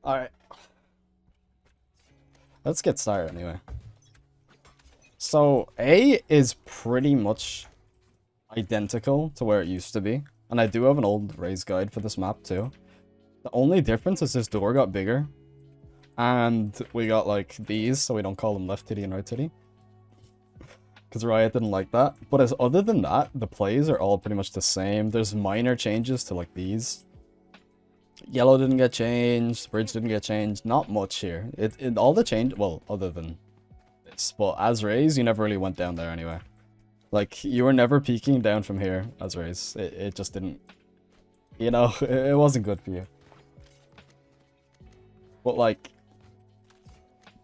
Alright. Let's get started anyway. So, A is pretty much identical to where it used to be. And I do have an old Raze guide for this map too. The only difference is this door got bigger. And we got like these, so we don't call them left titty and right titty. Because Riot didn't like that. But as other than that, the plays are all pretty much the same. There's minor changes to like these. Yellow didn't get changed, bridge didn't get changed, not much here. It all the change, well, other than this. But as Raze, you never really went down there anyway. Like, you were never peeking down from here as Raze. It just didn't, you know, it wasn't good for you. But like,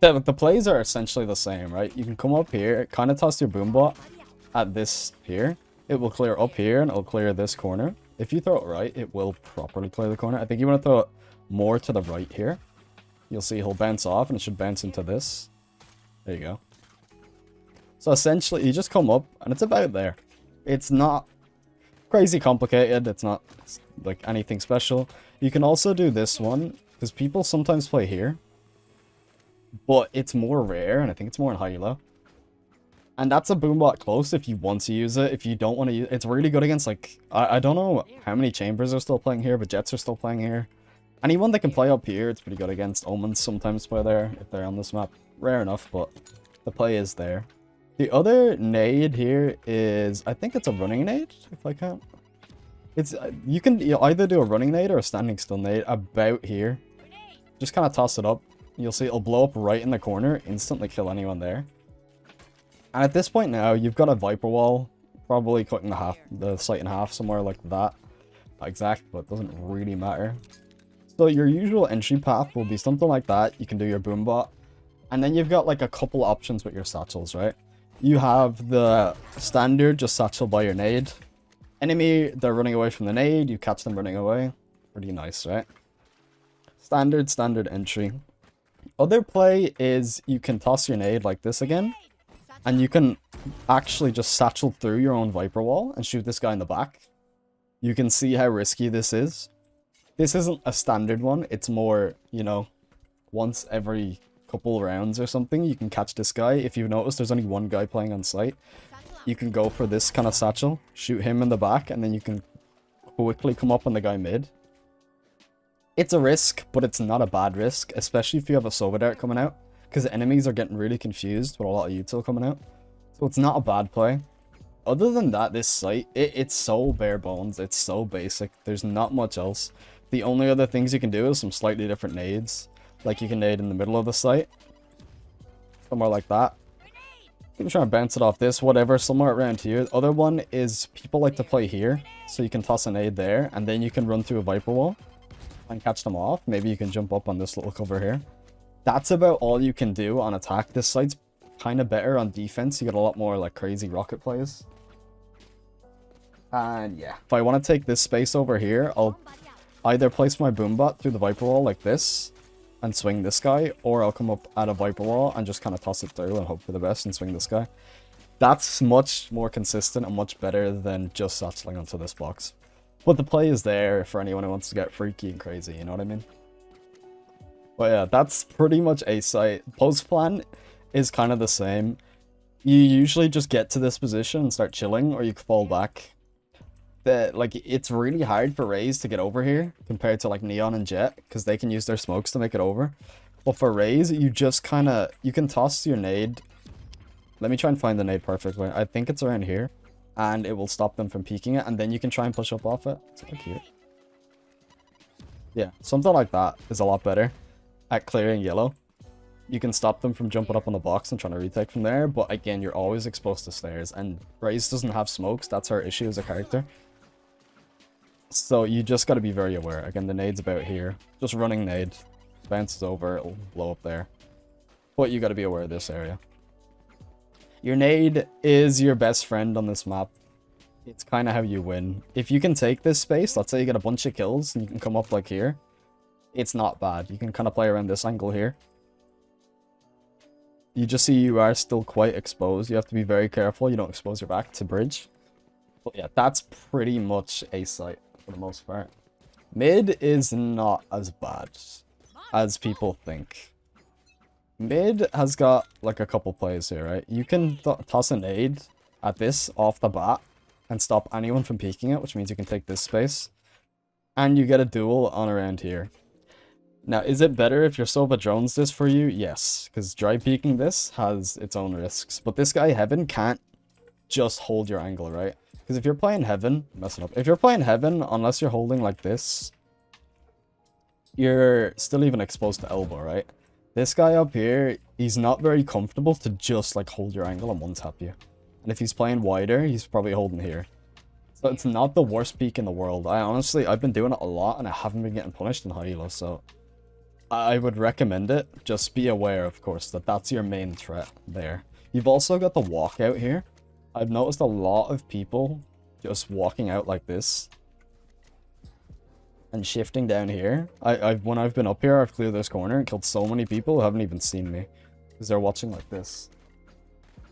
the plays are essentially the same, right? You can come up here, kind of toss your boombot at this here. It will clear up here and it'll clear this corner. If you throw it right, it will properly clear the corner. I think you want to throw it more to the right here. You'll see he'll bounce off and it should bounce into this. There you go. So essentially, you just come up and it's about there. It's not crazy complicated. It's not like anything special. You can also do this one because people sometimes play here. But it's more rare and I think it's more in high-elo. And that's a boombot close if you want to use it. If you don't want to use it, it's really good against, like, I don't know how many chambers are still playing here, but Jets are still playing here. Anyone that can play up here, it's pretty good against. Omens sometimes play there if they're on this map. Rare enough, but the play is there. The other nade here is, I think it's a running nade, if I count. It's, you either do a running nade or a standing still nade about here. Just kind of toss it up. You'll see it'll blow up right in the corner, instantly kill anyone there. And at this point now, you've got a Viper Wall, probably cutting the site in half, somewhere like that. Not exact, but it doesn't really matter. So your usual entry path will be something like that. You can do your boombot. And then you've got like a couple options with your satchels, right? You have the standard, just satchel by your nade. Enemy, they're running away from the nade, you catch them running away. Pretty nice, right? Standard entry. Other play is you can toss your nade like this again. And you can actually just satchel through your own Viper Wall and shoot this guy in the back. You can see how risky this is. This isn't a standard one. It's more, you know, once every couple rounds or something, you can catch this guy. If you've noticed, there's only one guy playing on site. You can go for this kind of satchel, shoot him in the back, and then you can quickly come up on the guy mid. It's a risk, but it's not a bad risk, especially if you have a Sova Dart coming out. Because the enemies are getting really confused with a lot of util coming out. So it's not a bad play. Other than that, this site, it's so bare bones. It's so basic. There's not much else. The only other things you can do is some slightly different nades. Like you can nade in the middle of the site. Somewhere like that. You can try and bounce it off this, whatever, somewhere around here. The other one is people like to play here. So you can toss a nade there. And then you can run through a Viper Wall. And catch them off. Maybe you can jump up on this little cover here. That's about all you can do on attack. This site's kind of better on defense. You get a lot more like crazy rocket plays. And yeah, if I want to take this space over here, I'll either place my boombot through the Viper Wall like this and swing this guy, or I'll come up at a Viper Wall and just kind of toss it through and hope for the best and swing this guy. That's much more consistent and much better than just satcheling onto this box. But the play is there for anyone who wants to get freaky and crazy, you know what I mean? But yeah, that's pretty much a site. Post plan is kind of the same. You usually just get to this position and start chilling, or you can fall back. Like, it's really hard for Raze to get over here compared to like Neon and Jet, because they can use their smokes to make it over. But for Raze, you just kind of, you can toss your nade. Let me try and find the nade perfectly. I think it's around here, and it will stop them from peeking it, and then you can try and push up off it. It's like here. Yeah, something like that is a lot better at clearing yellow. You can stop them from jumping up on the box and trying to retake from there, but again, you're always exposed to stairs, and Raze doesn't have smokes. That's her issue as a character. So you just got to be very aware. Again, the nade's about here. Just running nade. Bounces over, it'll blow up there. But you got to be aware of this area. Your nade is your best friend on this map. It's kind of how you win. If you can take this space, let's say you get a bunch of kills and you can come up like here. It's not bad. You can kind of play around this angle here. You just see you are still quite exposed. You have to be very careful you don't expose your back to bridge. But yeah, that's pretty much a site for the most part. Mid is not as bad. as people think. Mid has got like a couple plays here, right? You can toss a nade at this off the bat and stop anyone from peeking it, which means you can take this space. And you get a duel on around here. Now, is it better if your Sova drones this for you? Yes, because dry peeking this has its own risks. But this guy, Heaven, can't just hold your angle, right? Because if you're playing Heaven, mess it up. If you're playing Heaven, unless you're holding like this, you're still even exposed to elbow, right? This guy up here, he's not very comfortable to just like hold your angle and one-tap you. And if he's playing wider, he's probably holding here. So it's not the worst peek in the world. I've been doing it a lot and I haven't been getting punished in high elo, so I would recommend it. Just be aware, of course, that that's your main threat there. You've also got the walkout here. I've noticed a lot of people just walking out like this and shifting down here. When I've been up here, I've cleared this corner and killed so many people who haven't even seen me because they're watching like this.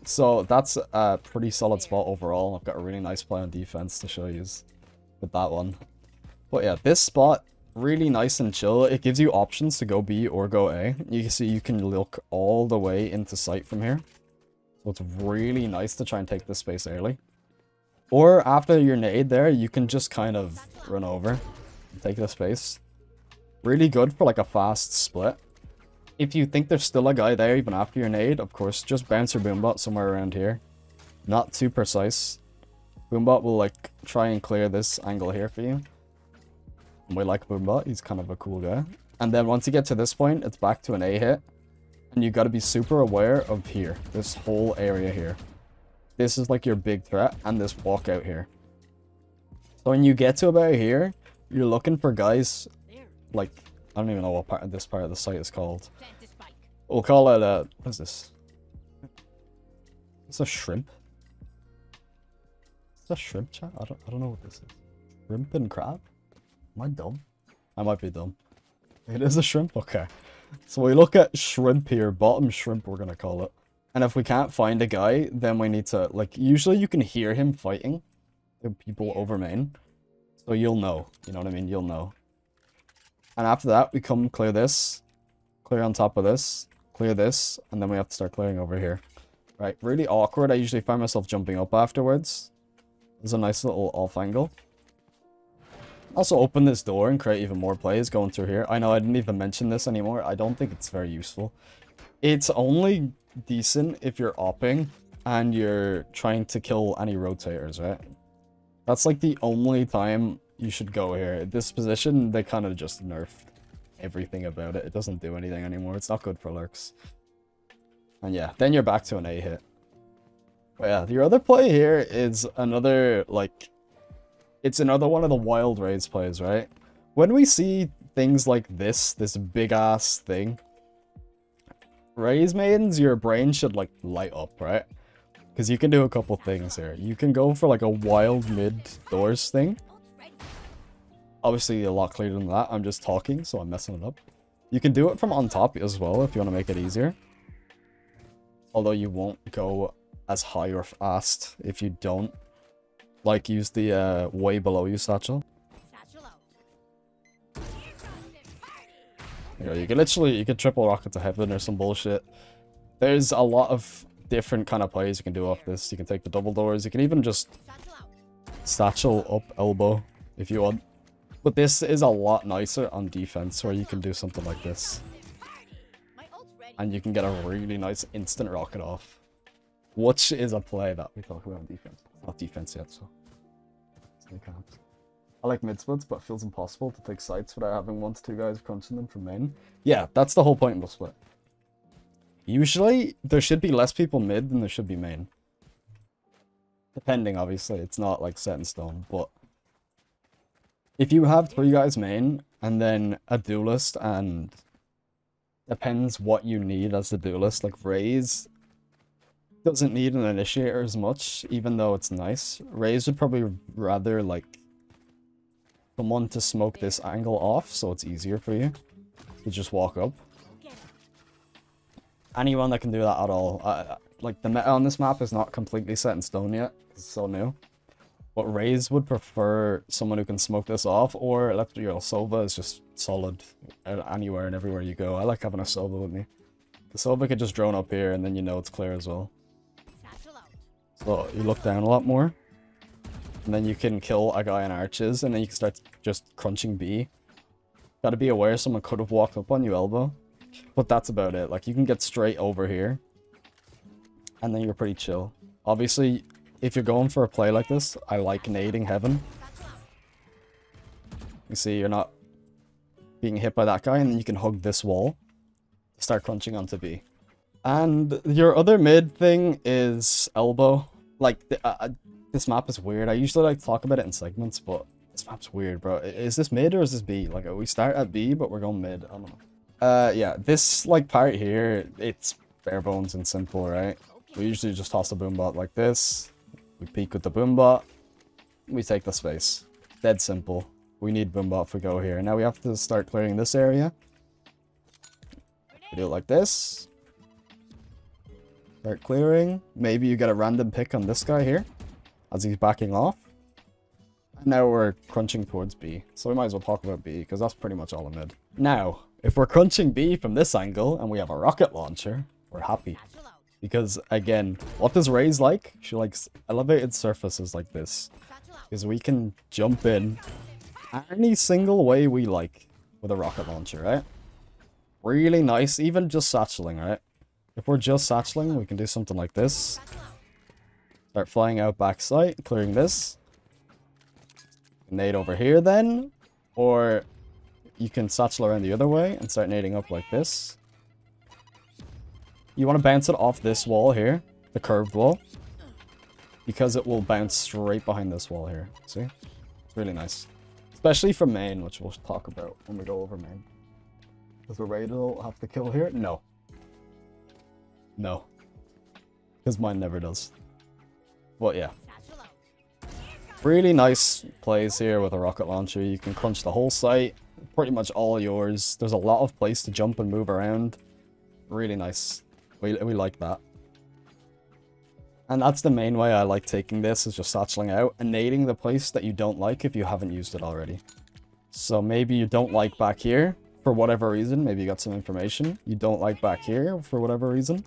So that's a pretty solid spot overall. I've got a really nice play on defense to show you with that one. But yeah, this spot, really nice and chill. It gives you options to go B or go A. You can see you can look all the way into sight from here. So it's really nice to try and take this space early. Or after your nade there, you can just kind of run over and take the space. Really good for like a fast split. If you think there's still a guy there even after your nade, of course, just bounce your Boombot somewhere around here. Not too precise. Boombot will like try and clear this angle here for you. And we like Boombot, he's kind of a cool guy. And then once you get to this point, it's back to an A hit. And you got to be super aware of here, this whole area here. This is like your big threat, and this walkout here. So when you get to about here, you're looking for guys like, I don't even know what part of this part of the site is called. We'll call it a, what is this? It's a shrimp. It's a shrimp chat? I don't know what this is. Shrimp and crab? Am I dumb? I might be dumb. It is a shrimp? Okay. So we look at shrimp here, bottom shrimp we're gonna call it. And if we can't find a guy, then we need to, like, usually you can hear him fighting the people over main. So you'll know, you know what I mean? You'll know. And after that, we come clear this, clear on top of this, clear this, and then we have to start clearing over here. Right, really awkward. I usually find myself jumping up afterwards. There's a nice little off angle. Also open this door and create even more plays going through here. I know I didn't even mention this anymore. I don't think it's very useful. It's only decent if you're opping and you're trying to kill any rotators, right? That's like the only time you should go here. This position, they kind of just nerfed everything about it. It doesn't do anything anymore. It's not good for lurks. And yeah, then you're back to an A hit. But yeah, your other play here is another, like, it's another one of the wild raids plays, right? When we see things like this big ass thing, Raise maidens, your brain should like light up, right? Because you can do a couple things here. You can go for like a wild mid doors thing. Obviously a lot clearer than that. I'm just talking, so I'm messing it up. You can do it from on top as well if you want to make it easier. Although you won't go as high or fast if you don't. Like use the way below you satchel. You can literally, you can triple rocket to heaven or some bullshit. There's a lot of different kind of plays you can do off this. You can take the double doors. You can even just satchel up elbow if you want. But this is a lot nicer on defense where you can do something like this. And you can get a really nice instant rocket off. Which is a play that we talk about on defense. Not defense yet, so we can't. I like mid splits, but it feels impossible to take sites without having 1 to 2 guys crunching them from main. Yeah, that's the whole point of the split. Usually, there should be less people mid than there should be main. Depending, obviously. It's not, like, set in stone, but if you have 3 guys main, and then a duelist, and depends what you need as the duelist, like, Raze doesn't need an initiator as much, even though it's nice. Raze would probably rather, like, someone to smoke this angle off, so it's easier for you to just walk up. Anyone that can do that at all. Like, the meta on this map is not completely set in stone yet. It's so new. But Raze would prefer someone who can smoke this off, or Electro Sova is just solid anywhere and everywhere you go. I like having a Sova with me. The Sova could just drone up here, and then you know it's clear as well. So you look down a lot more. And then you can kill a guy in arches, and then you can start just crunching B. Gotta be aware someone could have walked up on you elbow. But that's about it. Like, you can get straight over here. And then you're pretty chill. Obviously, if you're going for a play like this, I like nading heaven. You see, you're not being hit by that guy, and then you can hug this wall. Start crunching onto B. And your other mid thing is elbow. Like, this map is weird. I usually like to talk about it in segments, but this map's weird, bro. Is this mid or is this B? Like, we start at B, but we're going mid. I don't know. Yeah, this, like, part here, it's bare bones and simple, right? We usually just toss the boombot like this. We peek with the boombot. We take the space. Dead simple. We need boombot if we go here. Now we have to start clearing this area. We do it like this. Start clearing. Maybe you get a random pick on this guy here as he's backing off. And now we're crunching towards B. So we might as well talk about B, because that's pretty much all in mid. Now, if we're crunching B from this angle and we have a rocket launcher, we're happy. Because, again, what does Raze like? She likes elevated surfaces like this. Because we can jump in any single way we like with a rocket launcher, right? Really nice, even just satcheling, right? If we're just satcheling, we can do something like this. Start flying out backside, clearing this. Nade over here then. Or you can satchel around the other way and start nading up like this. You want to bounce it off this wall here, the curved wall. Because it will bounce straight behind this wall here. See? It's really nice. Especially for main, which we'll talk about when we go over main. Does the Raid'll have to kill here? No. No. Because mine never does. But yeah. Really nice plays here with a rocket launcher. You can crunch the whole site. Pretty much all yours. There's a lot of place to jump and move around. Really nice. We like that. And that's the main way I like taking this, is just satcheling out and nading the place that you don't like if you haven't used it already. So maybe you don't like back here for whatever reason. Maybe you got some information. You don't like back here for whatever reason.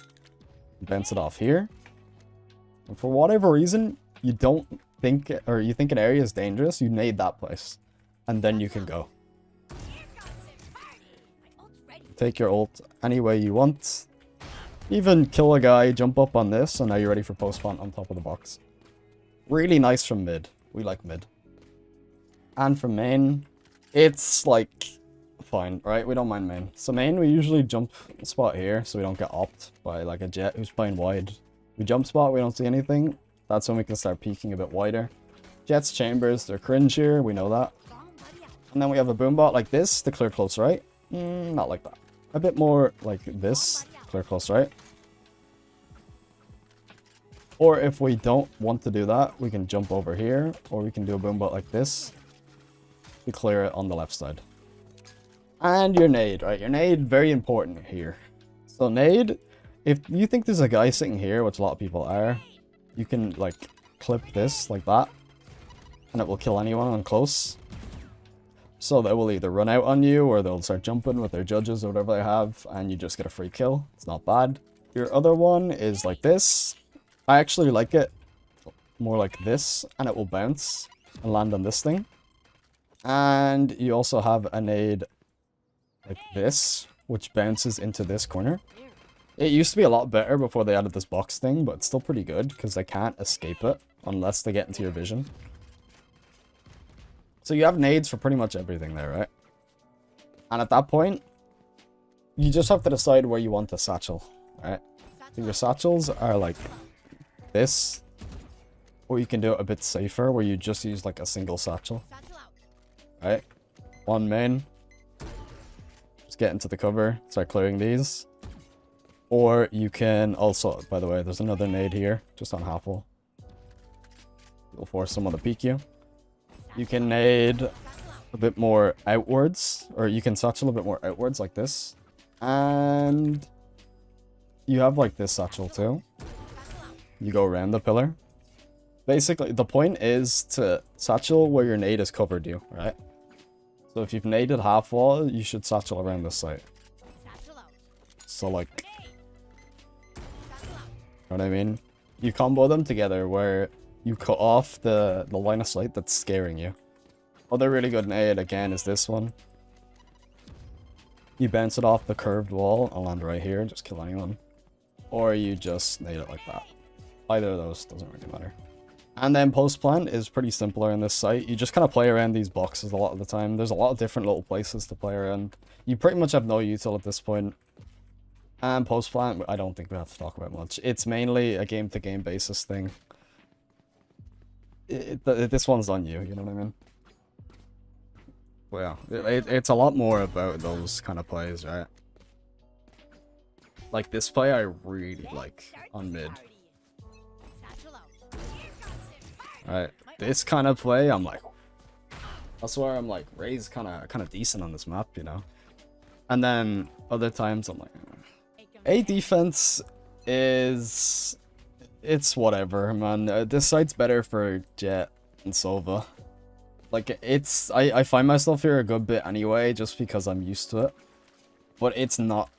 Bounce it off here. And for whatever reason, you don't think, or you think an area is dangerous, you nade that place. And then you can go. Take your ult any way you want. Even kill a guy, jump up on this, and now you're ready for post-plant on top of the box. Really nice from mid. We like mid. And from main, it's like fine, right? We don't mind main. So main, we usually jump spot here, so we don't get opt by like a Jett who's playing wide. We jump spot, we don't see anything. That's when we can start peeking a bit wider. Jett's chambers, they're cringe here, we know that. And then we have a boombot like this to clear close right. Not like that. A bit more like this. Clear close right. Or if we don't want to do that, we can jump over here, or we can do a boombot like this to clear it on the left side. And your nade, right? Your nade, very important here. So nade, if you think there's a guy sitting here, which a lot of people are, you can like clip this like that, and it will kill anyone on close. So they will either run out on you, or they'll start jumping with their judges or whatever they have, and you just get a free kill. It's not bad. Your other one is like this. I actually like it more like this, and it will bounce and land on this thing. And you also have a nade like this, which bounces into this corner. It used to be a lot better before they added this box thing, but it's still pretty good because they can't escape it unless they get into your vision. So you have nades for pretty much everything there, right? And at that point, you just have to decide where you want to satchel, right? So your satchels are like this, or you can do it a bit safer where you just use like a single satchel, right? One main. Just get into the cover, start clearing these. Or you can also, by the way, there's another nade here, just on half wall. You'll force someone to peek you. You can nade a bit more outwards, or you can satchel a bit more outwards like this. And you have like this satchel too. You go around the pillar. Basically, the point is to satchel where your nade has covered you, right? So if you've naded half wall, you should satchel around this site. So like, you know what I mean? You combo them together where you cut off the line of sight that's scaring you. Other really good nade, again, is this one. You bounce it off the curved wall and land right here, just kill anyone. Or you just nade it like that. Either of those, doesn't really matter. And then post plant is pretty simpler in this site. You just kind of play around these boxes a lot of the time. There's a lot of different little places to play around. You pretty much have no util at this point. And post plant, I don't think we have to talk about much. It's mainly a game-to-game basis thing. This one's on you, you know what I mean? Well, yeah, it's a lot more about those kind of plays, right? Like this play I really like on mid. Right, this kind of play, I'm like, that's where I'm like, Ray's kind of decent on this map, you know. And then other times I'm like, A defense is, it's whatever, man. This site's better for Jett and Sova. Like it's, I find myself here a good bit anyway, just because I'm used to it. But it's not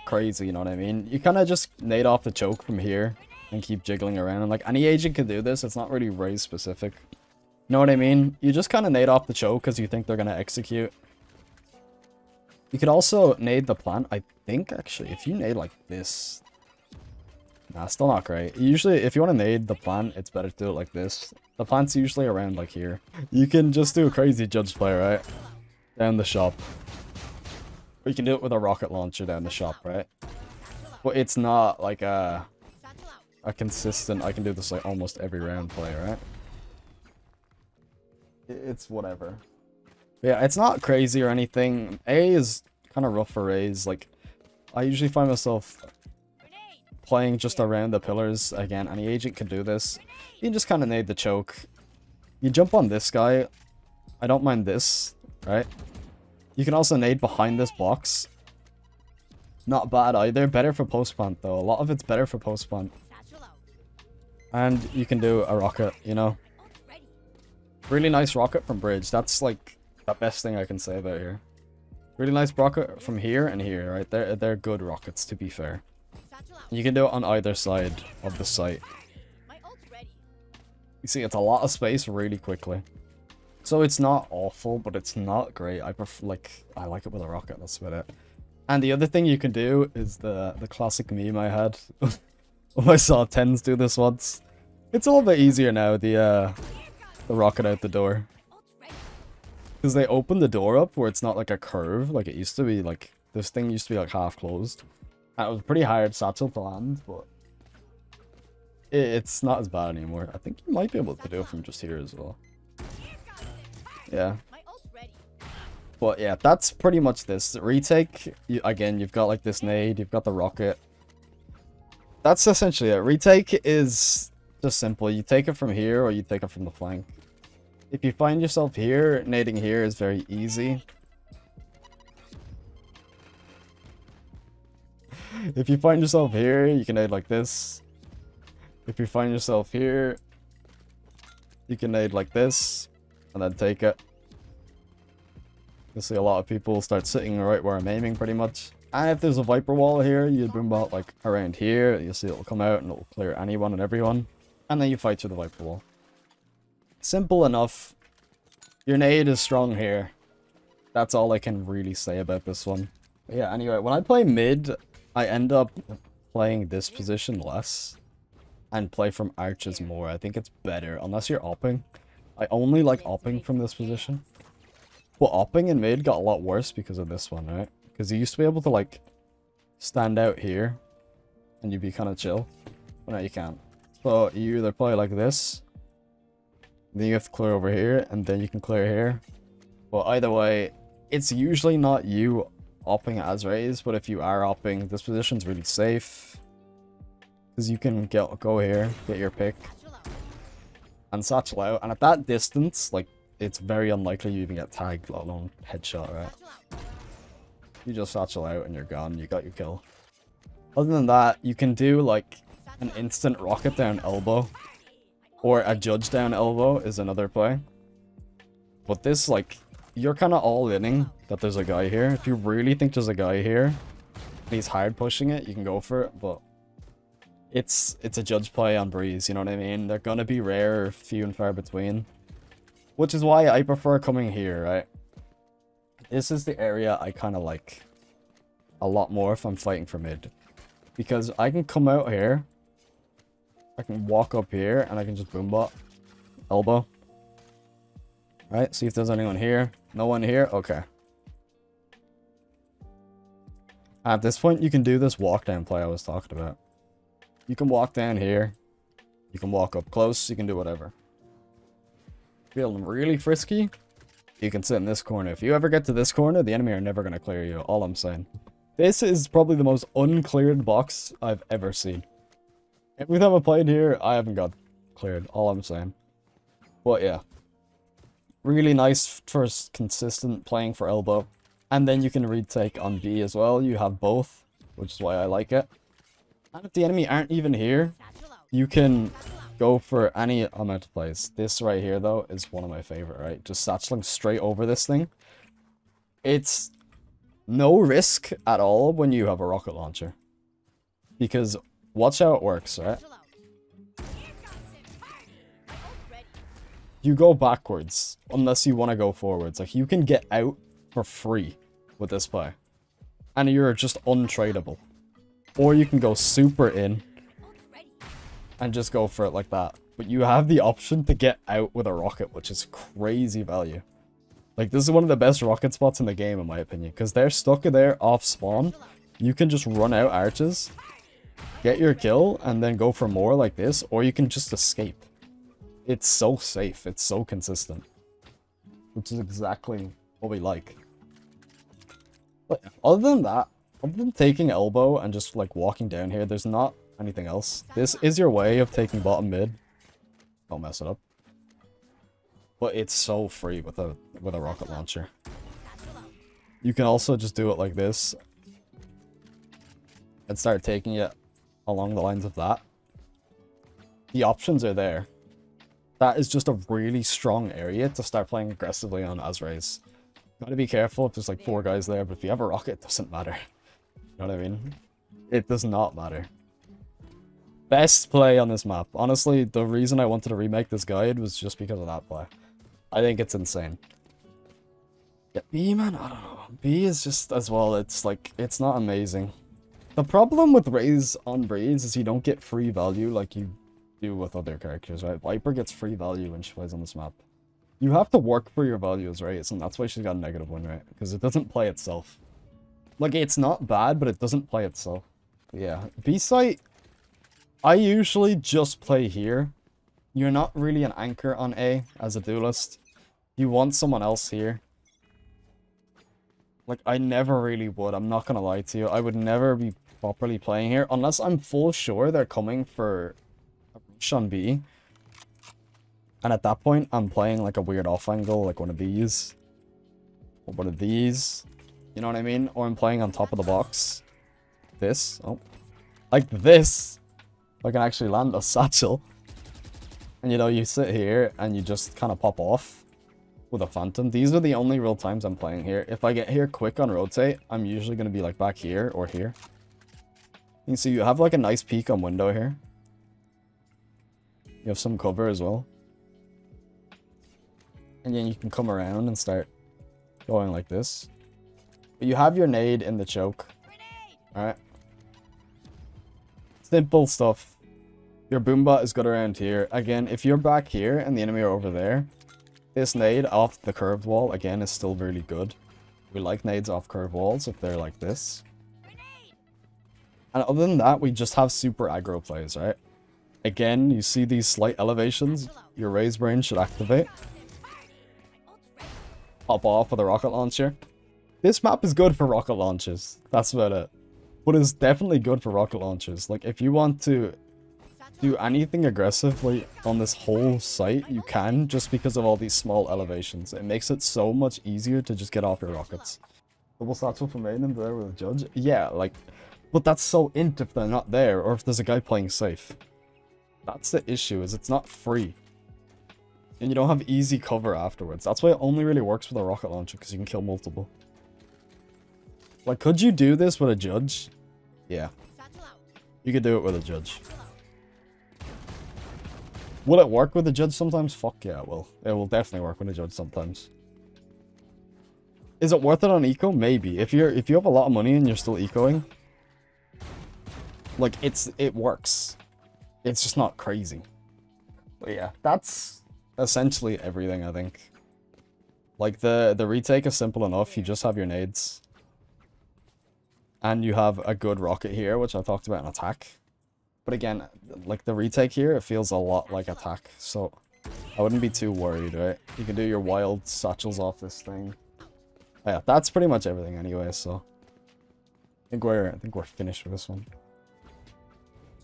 crazy, you know what I mean? You kind of just nade off the choke from here and keep jiggling around, and like any agent can do this. It's not really Ray specific, you know what I mean? You just kind of nade off the choke because you think they're gonna execute. You could also nade the plant. I think actually if you nade like this, nah, still not great. Usually if you want to nade the plant, it's better to do it like this. The plant's usually around like here. You can just do a crazy judge play, right, down the shop. Or you can do it with a rocket launcher down the shop, right? But it's not like a consistent, I can do this like almost every round play, right? It's whatever. But yeah, it's not crazy or anything. A is kind of rough for Rays. Like, I usually find myself playing just around the pillars. Again, any agent can do this. You can just kind of nade the choke. You jump on this guy. I don't mind this, right? You can also nade behind this box. Not bad either. Better for post plant though. A lot of it's better for post plant. And you can do a rocket, you know. Really nice rocket from bridge. That's like the best thing I can say about here. Really nice rocket from here and here, right? They're good rockets, to be fair. You can do it on either side of the site. You see, it's a lot of space really quickly. So it's not awful, but it's not great. I like it with a rocket, that's about it. And the other thing you can do is the classic meme I had. I saw Tens do this once. It's a little bit easier now, the rocket out the door. Because they open the door up where it's not like a curve, like it used to be. Like, this thing used to be like half closed. And it was pretty hard satchel to land, but it's not as bad anymore. I think you might be able to do it from just here as well. Yeah. But yeah, that's pretty much this. Retake, again, you've got like this nade, you've got the rocket. That's essentially it. Retake is just simple. You take it from here or you take it from the flank. If you find yourself here, nading here is very easy. If you find yourself here, you can nade like this. If you find yourself here, you can nade like this and then take it. You'll see a lot of people start sitting right where I'm aiming pretty much. And if there's a Viper wall here, you boom bot like around here. You'll see it'll come out and it'll clear anyone and everyone. And then you fight through the Viper wall. Simple enough. Your nade is strong here. That's all I can really say about this one. But yeah, anyway, when I play mid, I end up playing this position less. And play from arches more. I think it's better. Unless you're opping. I only like opping from this position. But opping in mid got a lot worse because of this one, right? Because you used to be able to, like, stand out here. And you'd be kind of chill. But now you can't. So you either play like this. Then you have to clear over here. And then you can clear here. But either way, it's usually not you opping as Rays. But if you are opping, this position's really safe. Because you can go here, get your pick. And satchel out. And at that distance, like, it's very unlikely you even get tagged, let alone headshot, right? You just satchel out and you're gone. You got your kill. Other than that, you can do like an instant rocket down elbow. Or a judge down elbow is another play. But this, like, you're kind of all inning that there's a guy here. If you really think there's a guy here, and he's hard pushing it, you can go for it. But it's a judge play on Breeze, you know what I mean? They're gonna be rare, few and far between. Which is why I prefer coming here, right? This is the area I kind of like a lot more if I'm fighting for mid. Because I can come out here, I can walk up here, and I can just boombot. Elbow. Right, see if there's anyone here. No one here? Okay. At this point, you can do this walk down play I was talking about. You can walk down here. You can walk up close. You can do whatever. Feeling really frisky? You can sit in this corner. If you ever get to this corner, the enemy are never going to clear you. All I'm saying. This is probably the most uncleared box I've ever seen. Every time I played here, I haven't got cleared. All I'm saying. But yeah. Really nice for consistent playing for elbow. And then you can retake on B as well. You have both, which is why I like it. And if the enemy aren't even here, you can go for any amount of plays. This right here, though, is one of my favorite, right? Just satcheling straight over this thing. It's no risk at all when you have a rocket launcher. Because watch how it works, right? You go backwards unless you want to go forwards. Like, you can get out for free with this play. And you're just untradeable. Or you can go super in and just go for it like that. But you have the option to get out with a rocket, which is crazy value. Like, this is one of the best rocket spots in the game, in my opinion. Because they're stuck there off spawn. You can just run out arches, get your kill, and then go for more like this. Or you can just escape. It's so safe. It's so consistent. Which is exactly what we like. But other than that, other than taking elbow and just like walking down here, there's not anything else. This is your way of taking bottom mid. Don't mess it up. But it's so free with a rocket launcher. You can also just do it like this and start taking it along the lines of that. The options are there. That is just a really strong area to start playing aggressively on Azrays. Gotta be careful if there's like 4 guys there, but if you have a rocket, it doesn't matter. You know what I mean? It does not matter. Best play on this map. Honestly, the reason I wanted to remake this guide was just because of that play. I think it's insane. Yeah, B, man, I don't know. B is just, as well, it's like, it's not amazing. The problem with Raze on Breeze is you don't get free value like you do with other characters, right? Viper gets free value when she plays on this map. You have to work for your values, right? And that's why she's got a negative one, right? Because it doesn't play itself. Like, it's not bad, but it doesn't play itself. But yeah, B-site, I usually just play here. You're not really an anchor on A as a duelist. You want someone else here. Like, I never really would. I'm not gonna lie to you. I would never be properly playing here unless I'm full sure they're coming for a rush on B. And at that point, I'm playing like a weird off angle, like one of these. Or one of these. You know what I mean? Or I'm playing on top of the box. This. Oh. Like this. I can actually land a satchel. And you know, you sit here and you just kind of pop off with a phantom. These are the only real times I'm playing here. If I get here quick on rotate, I'm usually going to be like back here or here. And so you have like a nice peek on window here. You have some cover as well. And then you can come around and start going like this. But you have your nade in the choke. Alright. Simple stuff. Your boombot is good around here. Again, if you're back here and the enemy are over there, this nade off the curved wall, again, is still really good. We like nades off curved walls if they're like this. And other than that, we just have super aggro plays, right? Again, you see these slight elevations, your Raze Brain should activate. Pop off with a rocket launcher. This map is good for rocket launches. That's about it. But it's definitely good for rocket launchers. Like, if you want to do anything aggressively on this whole site, you can, just because of all these small elevations. It makes it so much easier to just get off your rockets. Double satchel for main and there with a judge? Yeah, like, but that's so int if they're not there, or if there's a guy playing safe. That's the issue, is it's not free. And you don't have easy cover afterwards. That's why it only really works with a rocket launcher, because you can kill multiple. Like, could you do this with a judge? Yeah. You could do it with a judge. Will it work with a judge sometimes? Fuck yeah, it will. It will definitely work with a judge sometimes. Is it worth it on eco? Maybe. If you have a lot of money and you're still ecoing, like it works. It's just not crazy. But yeah, that's essentially everything, I think. Like the retake is simple enough. You just have your nades. And you have a good rocket here, which I talked about in attack. But again, like the retake here, it feels a lot like attack. So I wouldn't be too worried, right? You can do your wild satchels off this thing. But yeah, that's pretty much everything anyway, so I think we're finished with this one.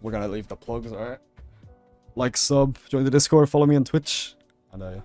We're gonna leave the plugs, alright? Like, sub, join the Discord, follow me on Twitch, and yeah.